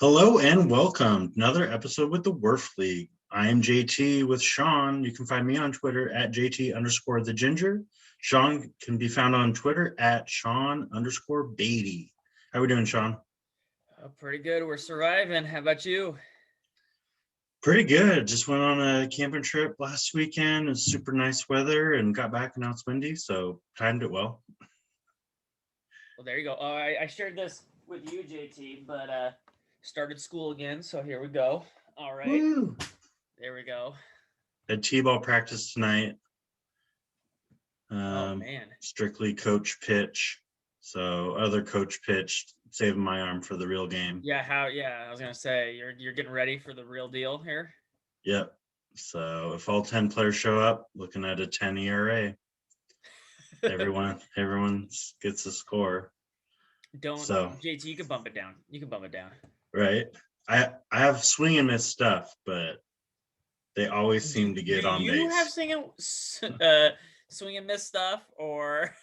Hello and welcome. Another episode with the WERF League. I am JT with Sean. You can find me on Twitter at JT_the Ginger. Sean can be found on Twitter at Sean_Beatty. How we doing, Sean? Pretty good. We're surviving. How about you? Pretty good. Just went on a camping trip last weekend. It was super nice weather and got back and now it's windy, so timed it well. Well, there you go. I shared this with you, JT, but started school again, so here we go. All right. Woo! There we go. Had T-ball practice tonight. Oh man. Strictly coach pitch. So other coach pitched, saving my arm for the real game. Yeah, I was gonna say you're getting ready for the real deal here. Yep. So if all 10 players show up, looking at a 10 ERA. Everyone gets a score. JT, you can bump it down. Right. I have swing and miss stuff, but they always seem to get on base. Do you have swing and miss stuff, or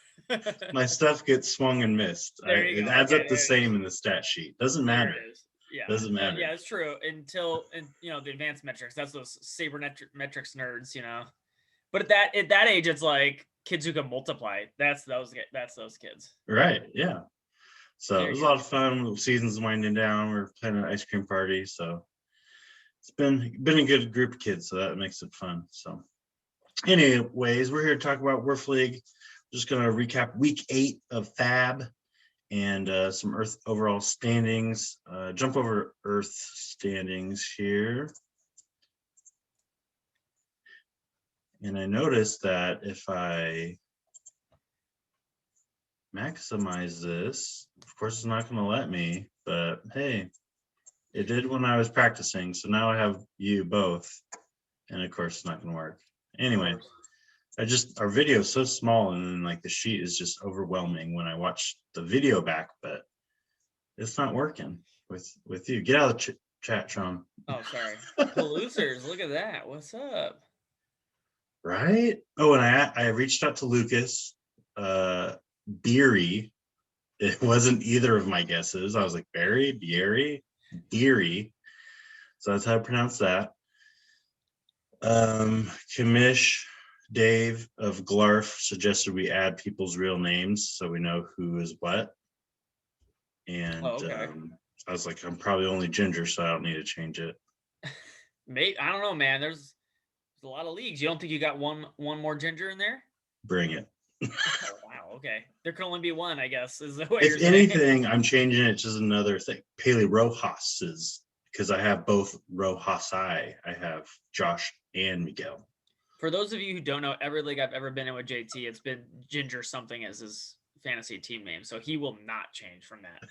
my stuff gets swung and missed? It adds up the same in the stat sheet. Doesn't matter. Yeah, doesn't matter. Yeah, it's true. Until the advanced metrics, that's those sabermetrics nerds, But at that age, it's like kids who can multiply. That's those kids. Right. Yeah. So it was a lot of fun. The season's winding down. We're planning an ice cream party, so it's been a good group of kids, so that makes it fun. So anyways, we're here to talk about WERF League. Just going to recap week 8 of FAAB and some Earth overall standings. Jump over Earth standings here. And I noticed that if I maximize this, of course it's not going to let me, but hey, it did when I was practicing. So now I have you both, and of course it's not going to work. Anyway, our video is so small, and then like the sheet is just overwhelming when I watch the video back, but it's not working with you. Get out of the chat, Sean. Oh, sorry. Polluters, look at that. What's up? Right? Oh, and I reached out to Lucas. Beery. It wasn't either of my guesses. I was like, Beery. So that's how I pronounce that. Kamish Dave of Glarf suggested we add people's real names so we know who is what. And I was like, I'm probably only Ginger, so I don't need to change it. Mate, I don't know, man. There's a lot of leagues. You don't think you got one more Ginger in there? Bring it. Oh, wow. Okay. There can only be one, I guess. Is the way if anything, I'm changing it to another thing. Paley Rojas's, because I have both Rojasai. I have Josh and Miguel. For those of you who don't know, every league I've ever been in with JT, it's been Ginger something as his fantasy team name. So he will not change from that.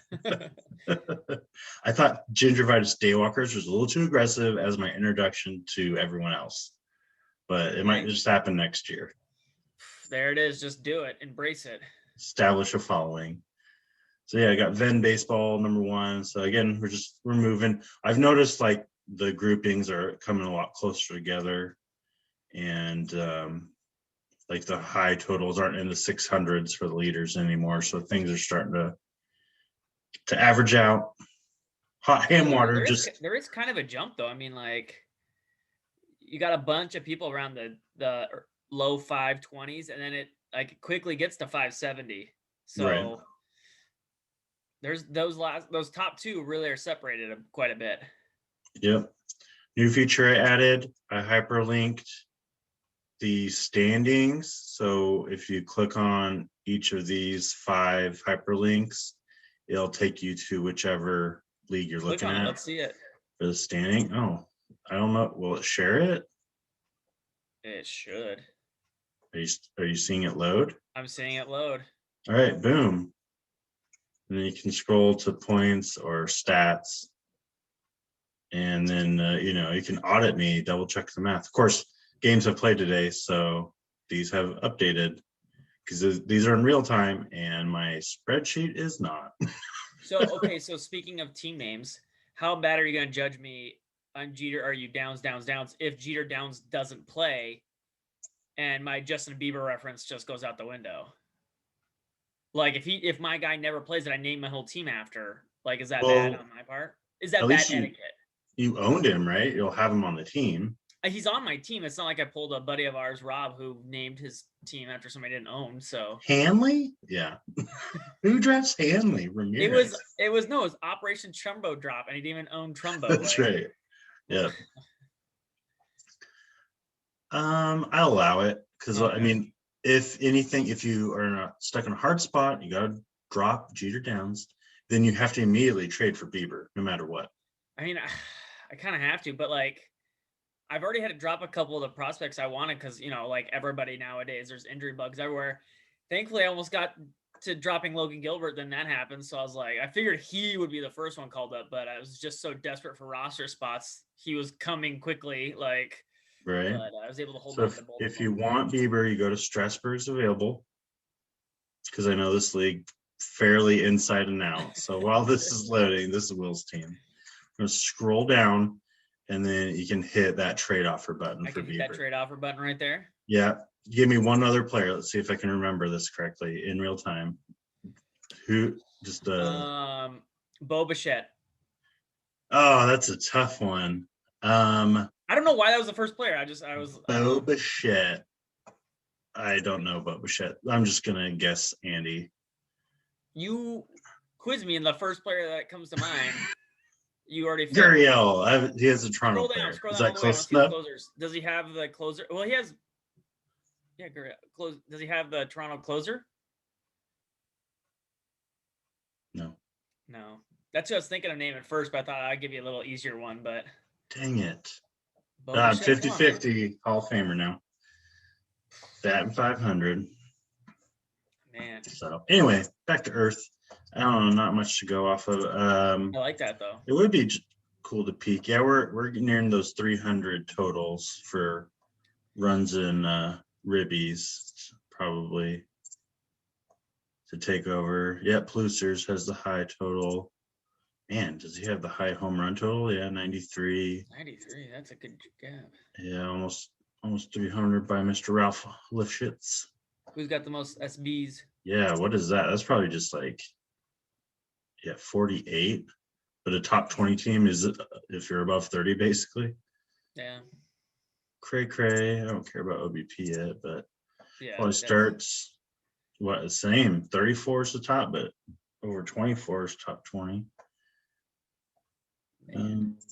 I thought Gingivitis Daywalkers was a little too aggressive as my introduction to everyone else, but it might just happen next year. There it is. Just do it. Embrace it. Establish a following. So yeah, I got Venn baseball number 1. So again, we're moving. I've noticed like the groupings are coming a lot closer together, and like the high totals aren't in the 600s for the leaders anymore. So things are starting to average out. Hot hand water. There is kind of a jump though. I mean, like you got a bunch of people around the low 520s, and then it like quickly gets to 570. So right. There's those top 2 really are separated quite a bit. Yep. New feature I added, I hyperlinked the standings. So if you click on each of these 5 hyperlinks, it'll take you to whichever league you're looking at. Let's see it. For the standing. Oh, I don't know. Will it share it? It should. Are you seeing it load? I'm seeing it load. All right, boom. And then you can scroll to points or stats. And then, you can audit me, double check the math. Of course, games have played today, so these have updated because these are in real time and my spreadsheet is not. So speaking of team names, how bad are you going to judge me on Jeter? Are you downs if Jeter Downs doesn't play and my Justin Bieber reference just goes out the window? Like if my guy never plays that I name my whole team after, like, is that bad on my part? Is that At bad least etiquette? you owned him, right? You'll have him on the team. He's on my team. It's not like I pulled a buddy of ours, Rob, who named his team after somebody didn't own. So Hanley? Yeah. Who drafts Hanley? Ramirez. it was Operation Trumbo drop, and he didn't even own Trumbo. That's right. Yeah. I allow it because Okay. I mean, if anything, if you are not stuck in a hard spot, you gotta drop Jeter Downs, then you have to immediately trade for Bieber, no matter what. I mean, I kind of have to, but like, I've already had to drop a couple of the prospects I wanted because, you know, like everybody nowadays, there's injury bugs everywhere. Thankfully, I almost got to dropping Logan Gilbert, then that happened. So I was like, I figured he would be the first one called up, but I was just so desperate for roster spots. He was coming quickly, like, Right. but I was able to hold So on to both. if you want Bieber, you go to Strasburg's available because I know this league fairly inside and out. So while this is loading, this is Will's team. I'm going to scroll down and then you can hit that trade offer button I for can hit Bieber. that trade offer button right there. Yeah. Give me one other player. Let's see if I can remember this correctly in real time. Who just Bo Bichette. Oh, that's a tough one. I don't know why that was the first player. I was Bo Bichette. I don't know Bo Bichette. I'm just gonna guess Andy. You quiz me, and the first player that comes to mind, you already. Gurriel. He has a Toronto player. Scroll Is down that all the way. I want close to see the enough? closers. Does he have the closer? Well, he has. Yeah, Gurriel. Does he have the Toronto closer? No. No. That's who I was thinking of naming first, but I thought I'd give you a little easier one. But dang it. Bo 50-50 Hall of Famer now. Batting 500. Man. So anyway, back to Earth. I don't know, not much to go off of. I like that though. It would be cool to peak. Yeah, we're nearing those 300 totals for runs and ribbies, probably to take over. Yeah, Plusers has the high total. Man, does he have the high home run total? Yeah, 93. 93. That's a good gap. Yeah, almost 300 by Mr. Ralph Lifshitz. Who's got the most SBs? Yeah, what is that? That's probably just like 48. But a top 20 team is if you're above 30, basically. Yeah. Cray. I don't care about OBP yet, but yeah, probably starts the same. 34 is the top, but over 24 is top 20.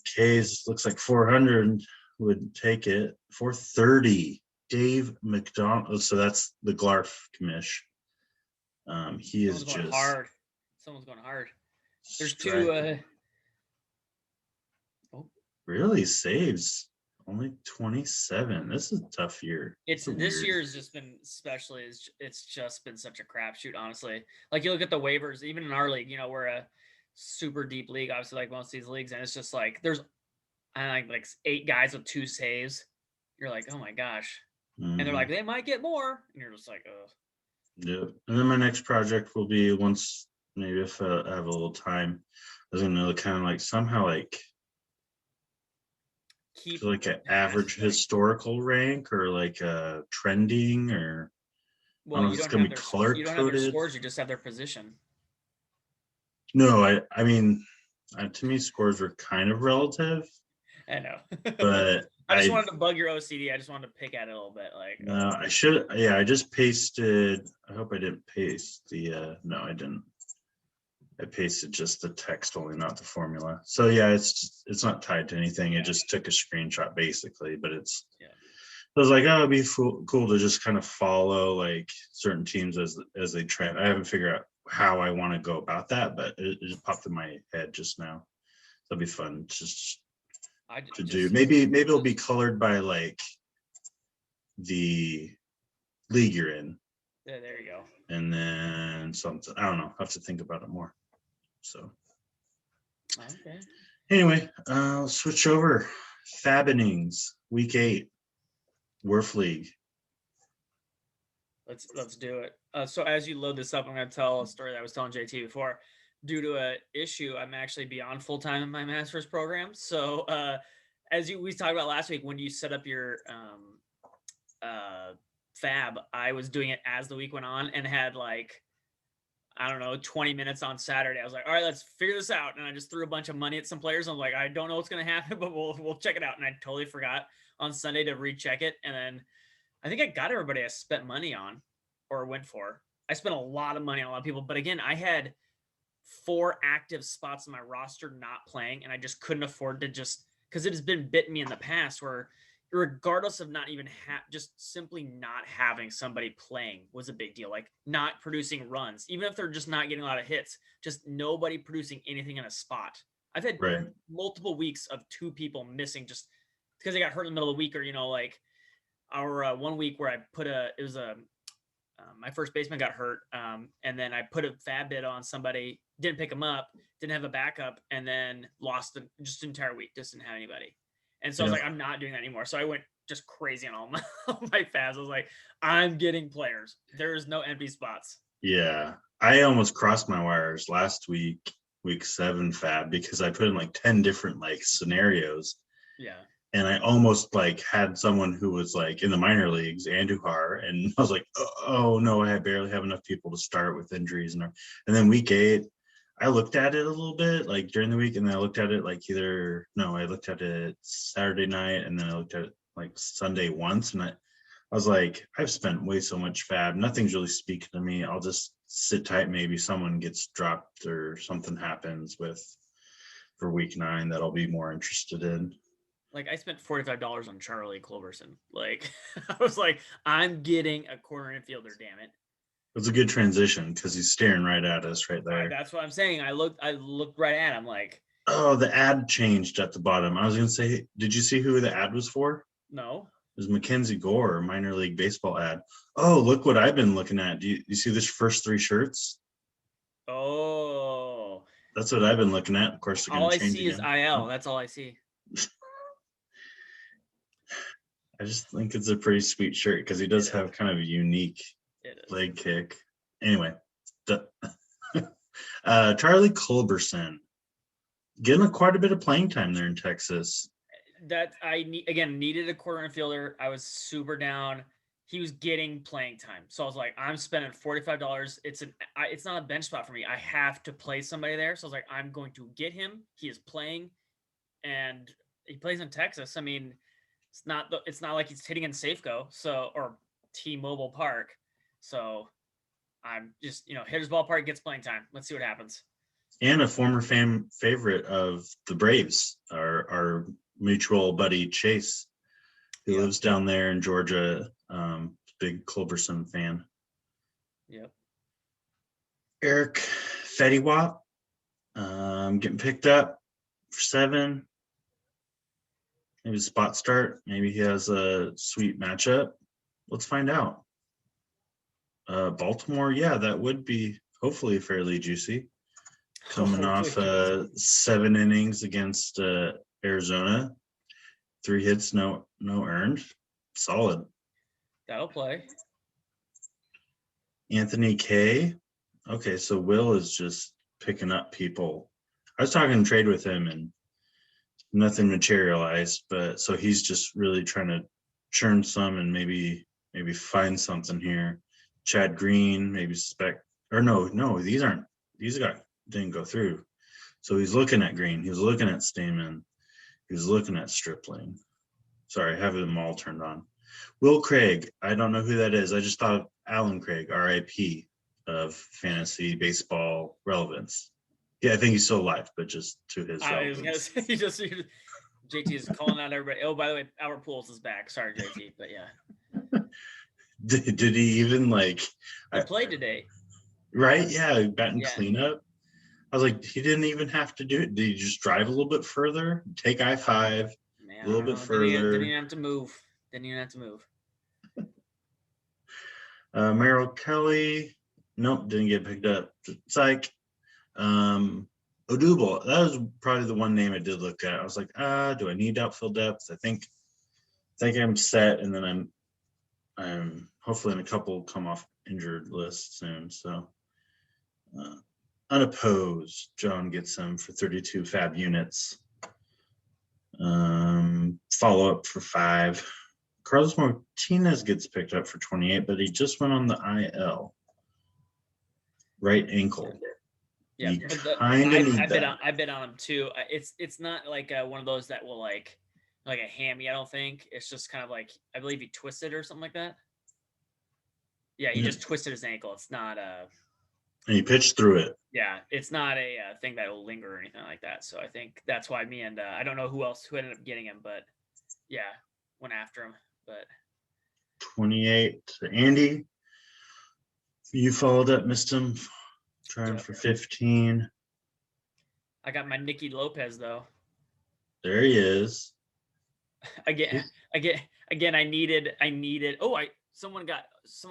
K's looks like 400 would take it. 430. Dave McDonald. So that's the Glarf commish. He is just hard. Someone's going hard. There's two. Really saves only 27. This is a tough year. This year has just been especially. It's just been such a crapshoot, honestly. Like you look at the waivers, even in our league. You know, we're a super deep league, obviously, like most of these leagues, and it's just like there's, I think, like 8 guys with 2 saves. You're like, oh my gosh, and they're like, they might get more, and you're just like, oh. Yeah, and then my next project will be once maybe if I have a little time, I was gonna kind of like somehow like keep like an average historical rank or like a trending or well, you don't have their scores, you just have their position. No, I mean, to me, scores were kind of relative. I know, but I just wanted to bug your OCD. I just wanted to pick at it a little bit. Like, no, I should. Yeah, I just pasted. I hope I didn't paste the. No, I didn't. I pasted just the text only, not the formula. So yeah, it's not tied to anything. It just took a screenshot basically, but it's. Yeah. I was like, oh, it'd be cool to just kind of follow like certain teams as they trend. I haven't figured out how I want to go about that, but it just popped in my head just now. That'll be fun to do. Maybe it'll be colored by like the league you're in. Yeah, there you go. And then something, I don't know. I have to think about it more. So okay. Anyway, let's switch over. FAAB innings, week 8, WERF League. Let's do it. So as you load this up, I'm going to tell a story that I was telling JT before. Due to an issue, I'm actually beyond full-time in my master's program. So as we talked about last week, when you set up your FAAB, I was doing it as the week went on and had like I don't know, 20 minutes on Saturday. I was like, all right, let's figure this out. And I just threw a bunch of money at some players. I'm like, I don't know what's going to happen, but we'll check it out. And I totally forgot on Sunday to recheck it. And then I think I got everybody I spent money on or went for. I spent a lot of money on a lot of people. But again, I had 4 active spots in my roster not playing. And I just couldn't afford to because it has been bitten me in the past where regardless of not even just simply not having somebody playing was a big deal. Like not producing runs, even if they're just not getting a lot of hits, just nobody producing anything in a spot. I've had multiple weeks of 2 people missing just because they got hurt in the middle of the week, or like our 1 week where I put my first baseman got hurt, and then I put a FAAB bid on somebody, didn't pick him up, didn't have a backup, and then lost just an entire week, just didn't have anybody. And so I was like, I'm not doing that anymore. So I went just crazy on all my FAABs. I was like, I'm getting players. There is no empty spots. Yeah. I almost crossed my wires last week 7 FAAB, because I put in like 10 different like scenarios. Yeah. And I almost like had someone who was like in the minor leagues, Andujar, and I was like, oh no, I barely have enough people to start with injuries. And then week 8, I looked at it a little bit like during the week, and then I looked at it like I looked at it Saturday night, and then I looked at it like Sunday once, and I was like, I've spent way so much FAAB. Nothing's really speaking to me. I'll just sit tight. Maybe someone gets dropped or something happens for week 9 that I'll be more interested in. Like I spent $45 on Charlie Culberson. Like I was like, I'm getting a corner infielder, damn it. It was a good transition because he's staring right at us right there. That's what I'm saying. I looked right at him like, oh, the ad changed at the bottom. I was going to say, did you see who the ad was for? No. It was Mackenzie Gore, minor league baseball ad. Oh, look what I've been looking at. Do you see this first 3 shirts? Oh. That's what I've been looking at. Of course, they're going to change again. All I see is IL. That's all I see. I just think it's a pretty sweet shirt because he does have kind of a unique leg kick. Anyway, Charlie Culberson getting quite a bit of playing time there in Texas. That I needed a corner infielder. I was super down. He was getting playing time, so I was like, I'm spending $45. It's not a bench spot for me. I have to play somebody there. So I was like, I'm going to get him. He is playing, and he plays in Texas. I mean, it's not like he's hitting in Safeco, or T-Mobile Park. So I'm just, hitter's ballpark, gets playing time. Let's see what happens. And a former favorite of the Braves, our mutual buddy Chase, who lives down there in Georgia. Big Culberson fan. Yep. Eric Fettiwap, getting picked up for 7. Maybe a spot start. Maybe he has a sweet matchup. Let's find out. Baltimore, that would be hopefully fairly juicy. Coming off 7 innings against Arizona, 3 hits, no earned. Solid. That'll play. Anthony K. Okay, so Will is just picking up people. I was talking trade with him and nothing materialized, but so he's just really trying to churn some and maybe find something here. Chad Green, maybe these didn't go through. So he's looking at Green, he was looking at Stamen, he was looking at Stripling. Sorry, I have them all turned on. Will Craig, I don't know who that is. I just thought of Alan Craig, RIP, of fantasy baseball relevance. Yeah, I think he's still alive, but just to his relevance. I was gonna say, JT is calling out everybody. Oh, by the way, Albert Pujols is back. Sorry, JT, but yeah. Did he even He played today. Right? Yeah, batting cleanup. I was like, he didn't even have to do it. Did he just drive a little bit further? Take I-5 a little bit further. Didn't even have to move. Merrill Kelly. Nope, didn't get picked up. Psych. Odubel. That was probably the one name I did look at. I was like, do I need outfield depth? I think I'm set, and then I'm hopefully in a couple come off injured list soon. So unopposed, John gets him for 32 FAAB units. Follow up for 5. Carlos Martinez gets picked up for 28, but he just went on the IL. right ankle. Yeah, you kind of need that. I've been on him too. It's not like one of those that will like a hammy. I don't think it's just kind of like I believe he twisted or something like that. Yeah, he just twisted his ankle. It's not and he pitched through it. Yeah, it's not a thing that will linger or anything like that. So I think that's why me and I don't know who ended up getting him, but yeah, went after him. But 28 to Andy. You followed up, missed him. Trying for 15. I got my Nicky Lopez though. There he is. Again. I needed. Oh, someone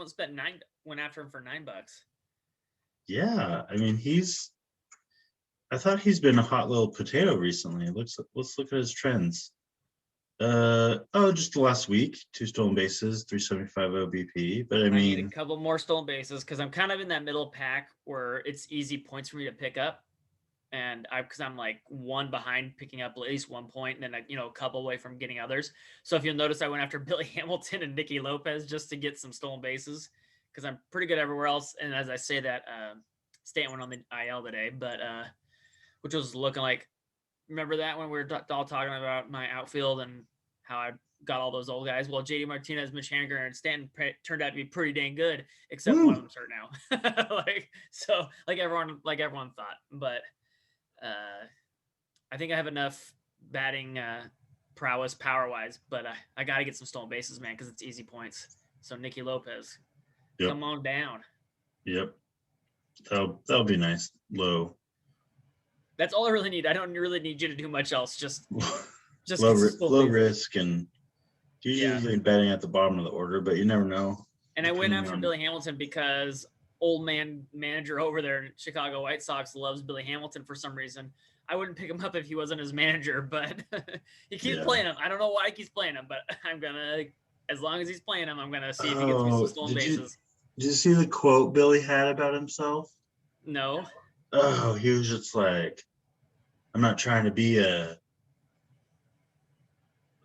spent went after him for $9. Yeah, I mean I thought he's been a hot little potato recently. Let's look at his trends. Just the last week, 2 stolen bases, 375 OBP. But I need a couple more stolen bases because I'm kind of in that middle pack where it's easy points for me to pick up, and because I'm like one behind picking up at least 1 point, and then a couple away from getting others. So if you'll notice, I went after Billy Hamilton and Nicky Lopez just to get some stolen bases because I'm pretty good everywhere else. And as I say that, Stanton went on the IL today, but which was looking like. Remember that when we were all talking about my outfield and how I got all those old guys? Well, JD Martinez, Mitch Haniger, and Stanton turned out to be pretty dang good, except one of them's hurt now. like everyone thought. But I think I have enough batting prowess, power-wise, but I got to get some stolen bases, man, because it's easy points. So Nicky Lopez, come on down. Yep, that'll be nice. Low. That's all I really need. I don't really need you to do much else. Just low risk, and usually betting at the bottom of the order, but you never know. And I went after Billy Hamilton because old man manager over there in Chicago White Sox loves Billy Hamilton for some reason. I wouldn't pick him up if he wasn't his manager, but he keeps playing him. I don't know why he keeps playing him, but I'm gonna, as long as he's playing him, I'm gonna see if he gets me some stolen bases. Did you see the quote Billy had about himself? No. Oh, he was just like, I'm not trying to be a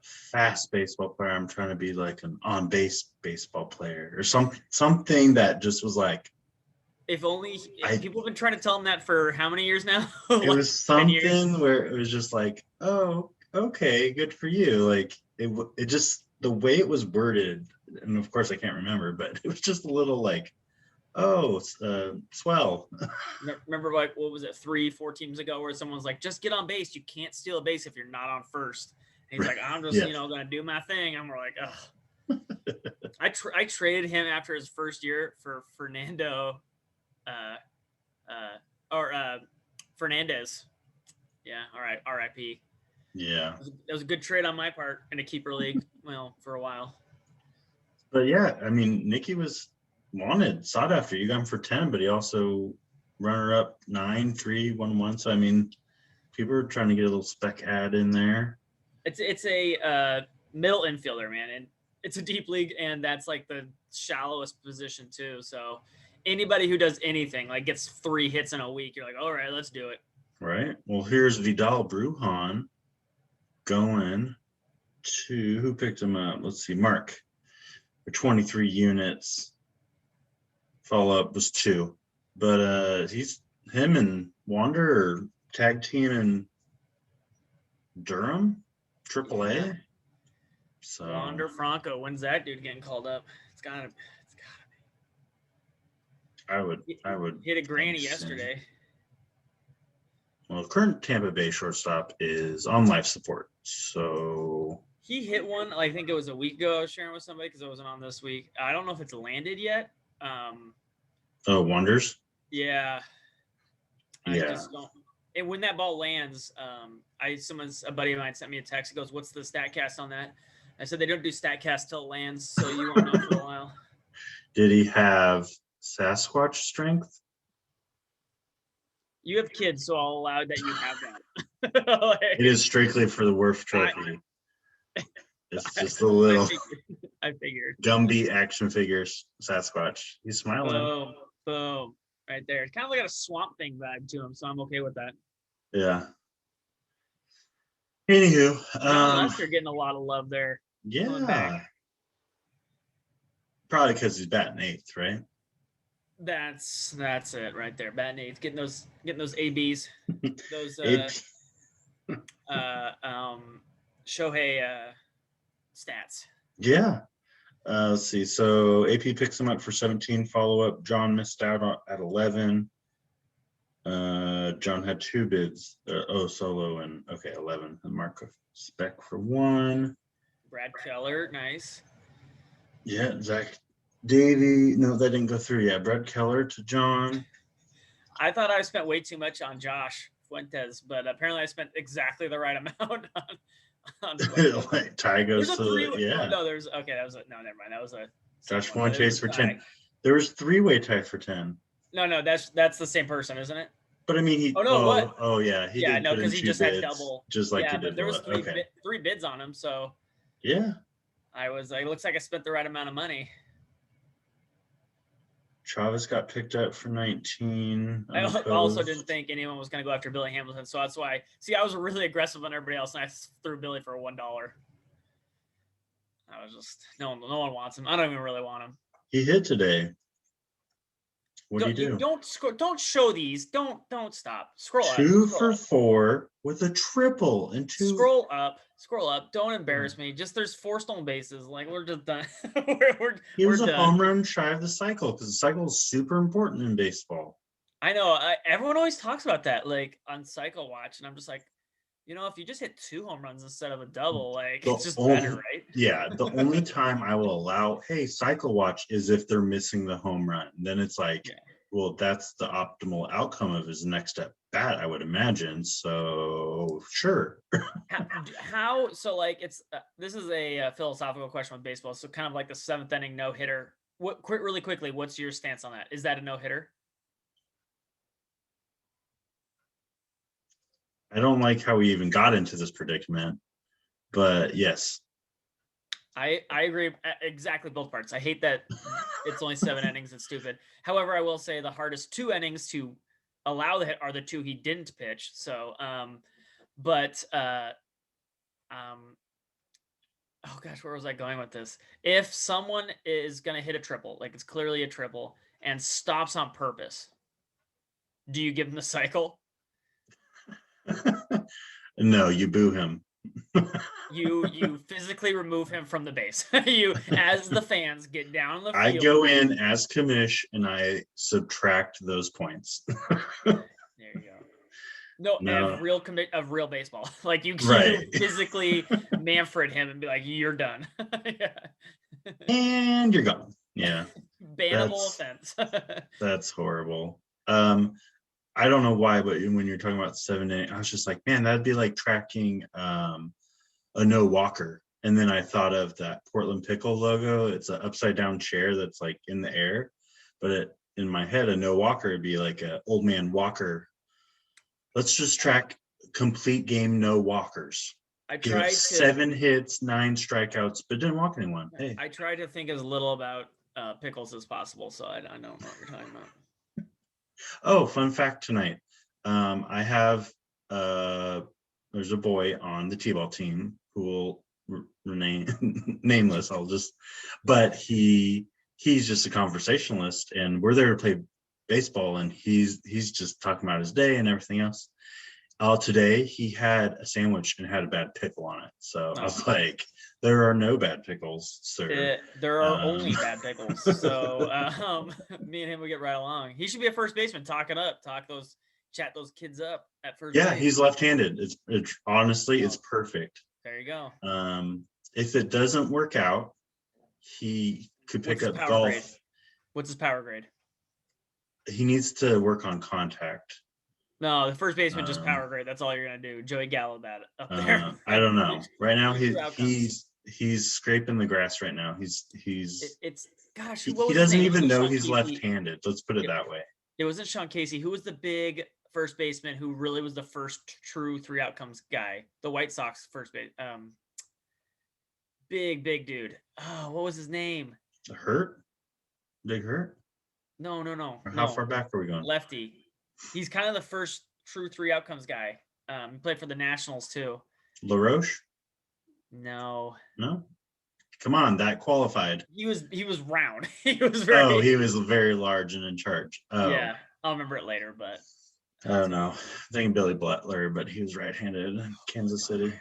fast baseball player. I'm trying to be like an on-base baseball player or something that just was like. If only people have been trying to tell him that for how many years now? It was something where it was just like, oh, okay, good for you. Like it just, the way it was worded, and of course I can't remember, but it was just a little like, oh, swell. Remember, like, what was it, 3-4 teams ago, where someone's like, just get on base. You can't steal a base if you're not on first. And he's like, I'm just, gonna do my thing. And we're like, ugh. I traded him after his first year for Fernando, Fernandez. Yeah, all right, RIP. Yeah, it was a good trade on my part in a keeper league. Well, for a while. But yeah, I mean, Nicky was sought after. You got him for 10, but he also runner up 9, 3, 1, 1. So I mean, people are trying to get a little spec ad in there. It's a middle infielder, man, and it's a deep league, and that's like the shallowest position too. So anybody who does anything, like gets 3 hits in a week, you're like, all right, let's do it. Right. Well, here's Vidal Brujan going to, who picked him up? Let's see, Mark, for 23 units. Follow up was 2, but him and Wander are tag team in Durham, AAA. Yeah. So Wander Franco, when's that dude getting called up? It's gotta be. I would hit a granny yesterday. Well, current Tampa Bay shortstop is on life support, so he hit one. I think it was a week ago. I was sharing with somebody because I wasn't on this week. I don't know if it's landed yet. Wonders. Yeah. I just don't. And when that ball lands, a buddy of mine sent me a text. He goes, "What's the StatCast on that?" I said they don't do StatCast till it lands, so you won't know for a while. Did he have Sasquatch strength? You have kids, so I'll allow that you have that. It is strictly for the WERF trophy. It's just a little. I figured. Gumby action figures Sasquatch. He's smiling. Boom. Right there. It's kind of like a Swamp Thing vibe to him, so I'm okay with that. Yeah. Anywho, John Lester getting a lot of love there. Yeah. Probably because he's batting 8th, right? That's it right there. Batting eighth, getting those ABs, those Shohei stats. Yeah. Let's see. So AP picks him up for 17 follow-up. John missed out at 11. John had 2 bids. Solo and 11. And Marco Speck for 1. Brad Keller, nice. Yeah, Zach Davey. No, that didn't go through. Yeah, Brad Keller to John. I thought I spent way too much on Josh Fuentes, but apparently I spent exactly the right amount on Like Ty goes to yeah. No, there's okay. That was never mind. That was a Josh Fuentes for 10. There was 3-way tie for 10. No, that's the same person, isn't it? But I mean, he. What? Oh yeah, he did. No, because he just had double. Just like he did. But there was 3 bids on him, so. Yeah. I was like, it looks like I spent the right amount of money. Travis got picked up for 19. I also didn't think anyone was going to go after Billy Hamilton, so that's why. See, I was really aggressive on everybody else, and I threw Billy for $1. I was just no one wants him. I don't even really want him. He hit today. What do you do? Don't show these. Don't stop. Scroll up. 2 for 4 with a triple and 2. Scroll up. Don't embarrass me. Just there's 4 stolen bases. Like we're just done. He was a home run shy of the cycle because the cycle is super important in baseball. I know. Everyone always talks about that, like on Cycle Watch, and I'm just like, if you just hit 2 home runs instead of a double, like it's just better, right? Yeah. The only time I will allow, hey, Cycle Watch is if they're missing the home run. Then it's like, well, that's the optimal outcome of his next at bat, I would imagine. So sure. How? So like it's this is a philosophical question with baseball. So kind of like the 7th inning no hitter. Really quickly, what's your stance on that? Is that a no hitter? I don't like how we even got into this predicament, but yes. I agree exactly both parts. I hate that it's only 7 innings. It's stupid. However, I will say the hardest 2 innings to allow the hit are the 2 he didn't pitch. So, oh gosh, where was I going with this? If someone is going to hit a triple, like it's clearly a triple, and stops on purpose, do you give him the cycle? No, you boo him. You physically remove him from the base. You, as the fans, get down on the field. I go in as commish and I subtract those points. There you go. No. Of real baseball. Like you physically Manfred him and be like, "You're done." Yeah. And you're gone. Yeah. Bannable offense. That's horrible. I don't know why, but when you're talking about 7 innings, I was just like, man, that'd be like tracking a no walker. And then I thought of that Portland Pickle logo. It's an upside down chair that's like in the air, but in my head, a no walker would be like an old man walker. Let's just track complete game no walkers. I tried 7 hits, 9 strikeouts, but didn't walk anyone. Hey, I try to think as little about pickles as possible, so I don't know what you're talking about. Oh, fun fact tonight. I have there's a boy on the T-ball team who will remain nameless. But he's just a conversationalist, and we're there to play baseball, and he's just talking about his day and everything else. Today he had a sandwich and had a bad pickle on it. So I was like, there are no bad pickles, sir. There are only bad pickles. So me and him would get right along. He should be a first baseman. Chat those kids up at first. Yeah, base. He's left-handed. It's honestly, it's perfect. There you go. If it doesn't work out, he could pick up golf. Grade? What's his power grade? He needs to work on contact. No, the first baseman just power grade. That's all you're gonna do. Joey Gallo that up there. I don't know. Right now he's scraping the grass right now. He doesn't even know he's left-handed. Let's put it that way. It wasn't Sean Casey. Who was the big first baseman who really was the first true 3 outcomes guy? The White Sox first base. Big dude. Oh, what was his name? Hurt? Big Hurt? No. How far back are we going? Lefty. He's kind of the first true 3 outcomes guy. He played for the Nationals too. LaRoche? No. come on, that qualified. He was round. He was he was very large and in charge. Oh. Yeah, I'll remember it later, but I don't know. I'm thinking Billy Butler, but he was right-handed in Kansas City.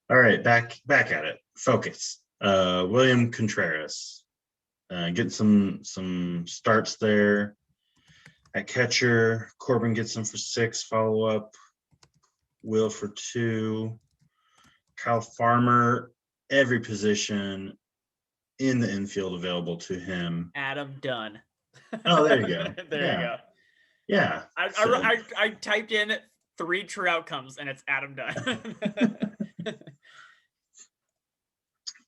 All right, back at it. Focus. William Contreras. Getting some starts there at catcher. Corbin gets him for 6, follow up. Will for 2. Kyle Farmer, every position in the infield available to him. Adam Dunn. Oh, there you go. There you go. Yeah. I typed in 3 true outcomes and it's Adam Dunn.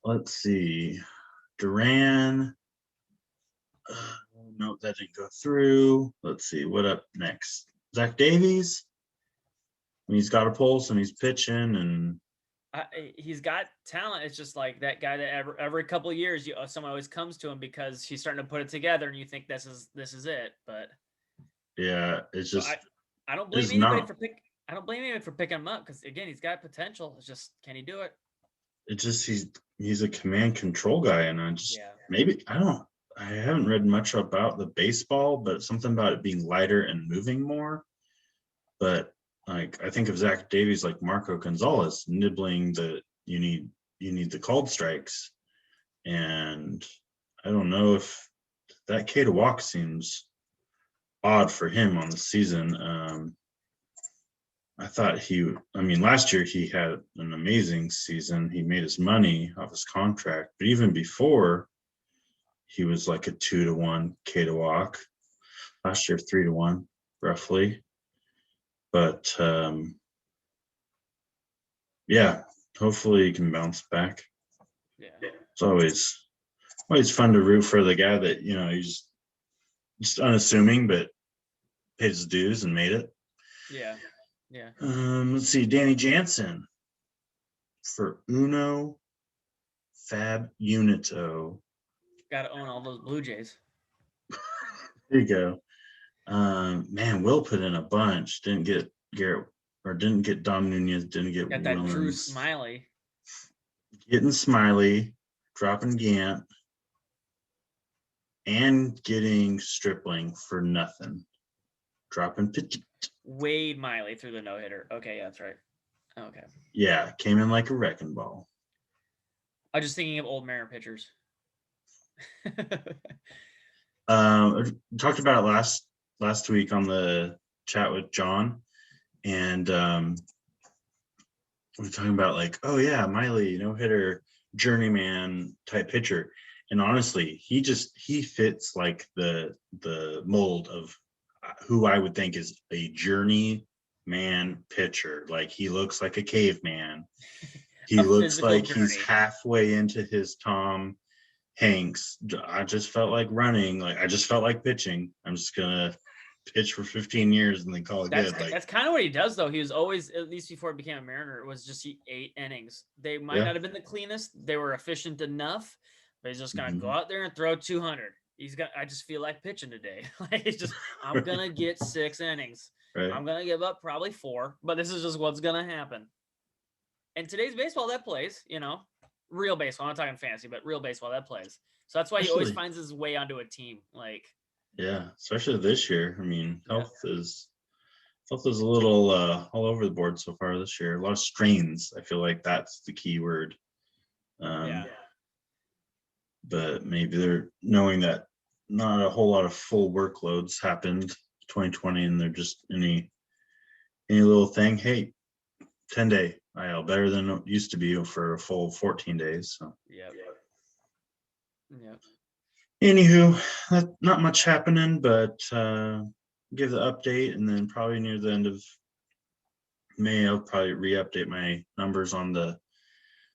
Let's see. Duran. No, that didn't go through. Let's see. What up next? Zach Davies. He's got a pulse and he's pitching and he's got talent. It's just like that guy that every couple of years someone always comes to him because he's starting to put it together and you think this is it. But yeah, it's just I don't blame anybody I don't blame anybody for picking him up because again he's got potential. It's just can he do it? It's just he's a command control guy and maybe I haven't read much about the baseball, but something about it being lighter and moving more. But like I think of Zach Davies like Marco Gonzalez nibbling you need the called strikes. And I don't know if that K to walk seems odd for him on the season. I thought last year he had an amazing season. He made his money off his contract, but even before he was like a 2-1 K to walk. Last year, 3-1 roughly. But yeah, hopefully he can bounce back. Yeah, it's always fun to root for the guy that he's just unassuming but paid his dues and made it. Yeah. Let's see, Danny Jansen for Uno FAAB Unito. Got to own all those Blue Jays. There you go. Man, Will put in a bunch. Didn't get Garrett or didn't get Dom Nunez. Didn't get got Willens. That Drew Smiley. Getting Smiley, dropping Gant, and getting Stripling for nothing. Dropping pitch. Wade Miley through the no-hitter. Okay, yeah, that's right. Okay. Yeah, came in like a wrecking ball. I'm just thinking of old Mariner pitchers. I talked about it last week on the chat with John, and we were talking about like, oh yeah, Miley, no-hitter, journeyman type pitcher. And honestly, he fits like the mold of who I would think is a journeyman pitcher. Like he looks like a caveman. He looks like he's halfway into his Tom Hanks. I just felt like running. Like I just felt like pitching. I'm just gonna pitch for 15 years and then call it good. That's kind of what he does, though. He was always, at least before he became a Mariner, it was just 8 innings. They might not have been the cleanest. They were efficient enough, but he's just gonna go out there and throw 200. I just feel like pitching today. Like it's just, I'm gonna get 6 innings. Right. I'm gonna give up probably 4, but this is just what's gonna happen. And today's baseball that plays, real baseball. I'm not talking fantasy, but real baseball that plays. So that's why he always finds his way onto a team. Like, yeah, especially this year. I mean, health is a little all over the board so far this year. A lot of strains. I feel like that's the key word. But maybe they're knowing that not a whole lot of full workloads happened 2020, and they're just any little thing. Hey, 10-day IL, better than it used to be for a full 14 days. So yeah. Anywho, not much happening, but give the update, and then probably near the end of May, I'll probably re-update my numbers on the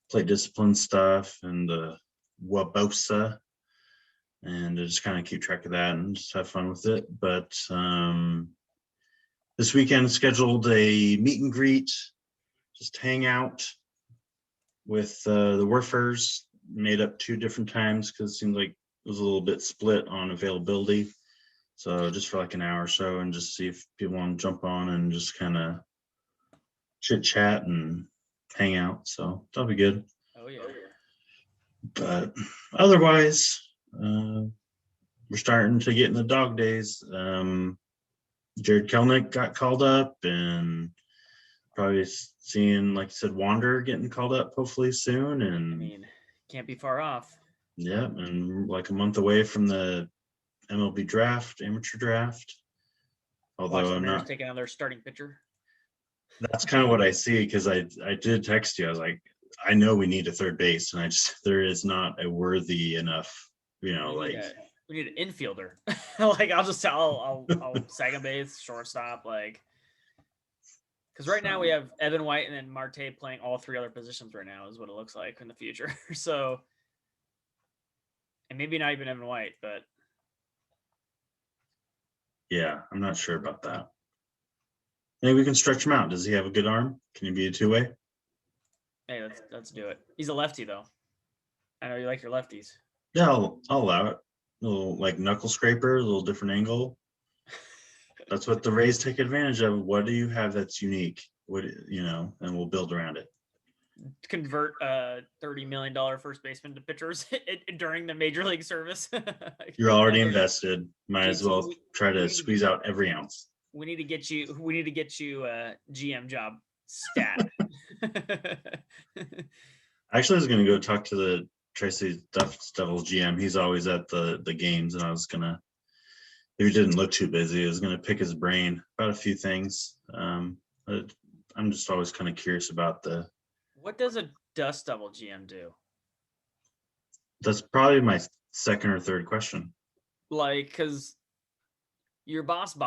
plate discipline stuff and the WABOSA, and just kind of keep track of that and just have fun with it. But this weekend scheduled a meet and greet, just hang out with the WERFers, made up 2 different times because it seemed like it was a little bit split on availability. So just for like an hour or so, and just see if people want to jump on and just kind of chit chat and hang out. So that'll be good. Oh yeah. But otherwise, we're starting to get in the dog days. Jared Kelnick got called up, and probably seeing, like you said, Wander getting called up hopefully soon. And I mean, can't be far off. yeah, and like a month away from the MLB draft, amateur draft. Although Watch the I'm Mariners not. take another starting pitcher. That's kind of what I see, because I did text you. I was like, I know we need a third base, and there is not a worthy enough, we need an infielder. Like I'll second base, shortstop, like, because right now we have Evan White and then Marte playing all three other positions right now is what it looks like in the future. So, and maybe not even Evan White, but yeah, I'm not sure about that. Maybe we can stretch him out. Does he have a good arm? Can he be a two-way? Hey, let's do it. He's a lefty though. I know you like your lefties. Yeah, I'll allow it. A little like knuckle scraper, a little different angle. That's what the Rays take advantage of. What do you have that's unique? What, and we'll build around it. Convert $30 million first baseman to pitchers during the major league service. You're already invested. Might as well try to squeeze out every ounce. We need to get you a GM job stat. Actually, I was gonna go talk to the Tracy Devils GM. He's always at the games, and I was gonna, if he didn't look too busy, I was gonna pick his brain about a few things. But I'm just always kind of curious about what does a Dust Devil GM do? That's probably my second or third question. Like, because your boss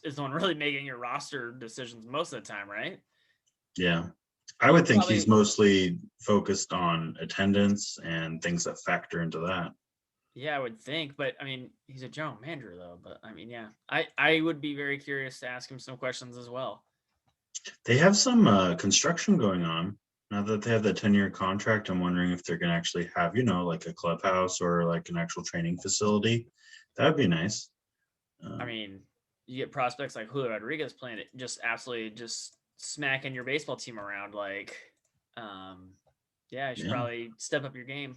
is the one really making your roster decisions most of the time, right? Yeah. I would think he's mostly focused on attendance and things that factor into that. Yeah, I would think, but I mean, he's a general manager though. But I mean, yeah, I would be very curious to ask him some questions as well. They have some construction going on now that they have the 10-year contract. I'm wondering if they're going to actually have, like a clubhouse or like an actual training facility. That would be nice. I mean, you get prospects like Julio Rodriguez playing it, just absolutely just smacking your baseball team around. Like, yeah, you should probably step up your game.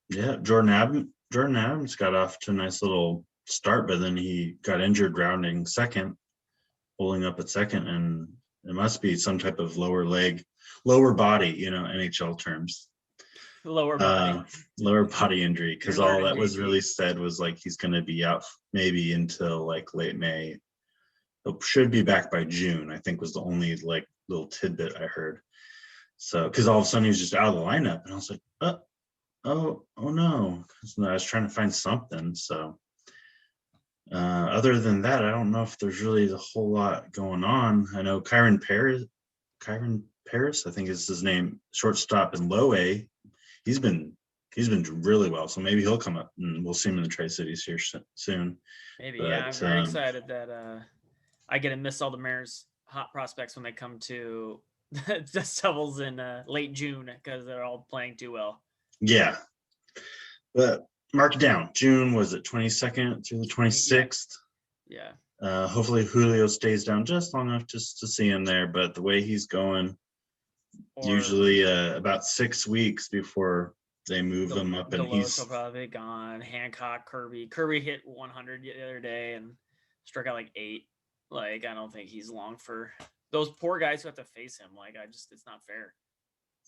Yeah, Jordan Adams got off to a nice little start, but then he got injured rounding second, pulling up at second, and it must be some type of lower body, NHL terms. Lower body Injury, because all that was really said was like he's going to be out maybe until like late May. It should be back by June, I think, was the only like little tidbit I heard. So, because all of a sudden he was just out of the lineup, and I was like, oh no, I was trying to find something. So, other than that, I don't know if there's really a whole lot going on. I know Kyron Paris, I think is his name, shortstop in low A. He's been really well, so maybe he'll come up and we'll see him in the Tri-Cities here soon. Maybe, but, yeah. I'm very excited that I get to miss all the Mariners hot prospects when they come to the Devils in late June because they're all playing too well. Yeah, but mark it down. June, was it 22nd through the 26th? Yeah. Hopefully Julio stays down just long enough just to see him there. But the way he's going, usually about 6 weeks before they move him up, and he's probably gone. Hancock, Kirby hit 100 the other day and struck out like 8. Like, I don't think he's long for those poor guys who have to face him. Like, it's not fair.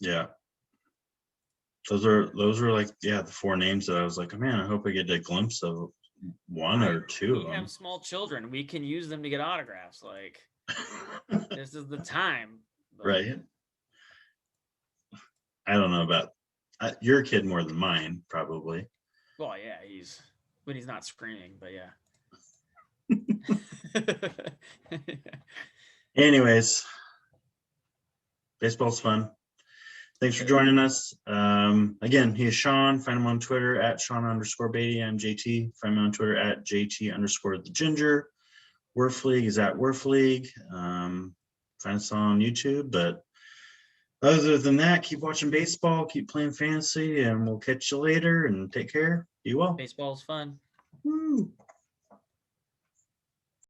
Yeah. Those are like, the 4 names that I was like, oh, man, I hope I get a glimpse of one or two of them. We have small children. We can use them to get autographs. Like, this is the time. But... Right. I don't know about your kid more than mine, probably. Well, yeah, when he's not screaming, but yeah. Anyways, baseball's fun. Thanks for joining us. Again, he is Sean. Find him on Twitter at Sean_Beatty. I'm JT. Find me on Twitter at JT_the Ginger. WERF League is at WERF League. Find us on YouTube. But other than that, keep watching baseball, keep playing fantasy, and we'll catch you later, and take care. Be well. Baseball's fun. Woo.